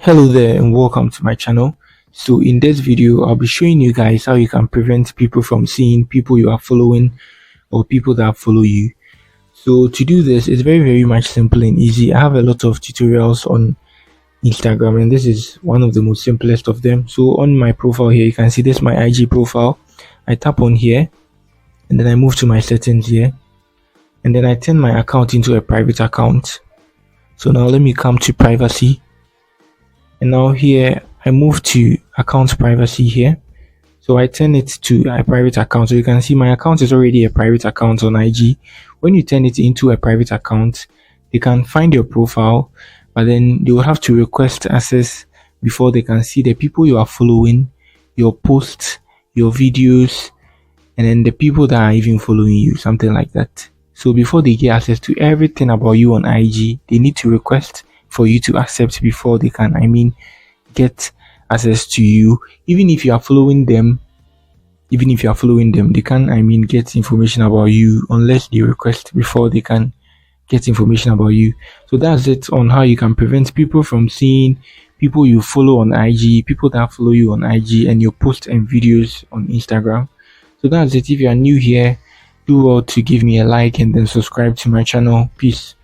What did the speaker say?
Hello there and welcome to my channel. So in this video I'll be showing you guys how you can prevent people from seeing people you are following or people that follow you. So to do this, it's very much simple and easy. I have a lot of tutorials on Instagram and this is one of the most simplest of them. So on my profile here, you can see this is my IG profile. I tap on here and then I move to my settings here and then I turn my account into a private account. So now let me come to privacy. And now here I move to account privacy here, so I turn it to a private account. So you can see my account is already a private account on IG. When you turn it into a private account, they can find your profile, but then they will have to request access before they can see the people you are following, your posts, your videos, and then the people that are even following you, something like that. So before they get access to everything about you on IG, they need to request for you to accept before they can get access to you. Even if you are following them, they can get information about you unless they request before they can get information about you. So that's it on how you can prevent people from seeing people you follow on IG, people that follow you on IG, and your posts and videos on Instagram. So that's it. If you are new here, do well to give me a like and then subscribe to my channel. Peace.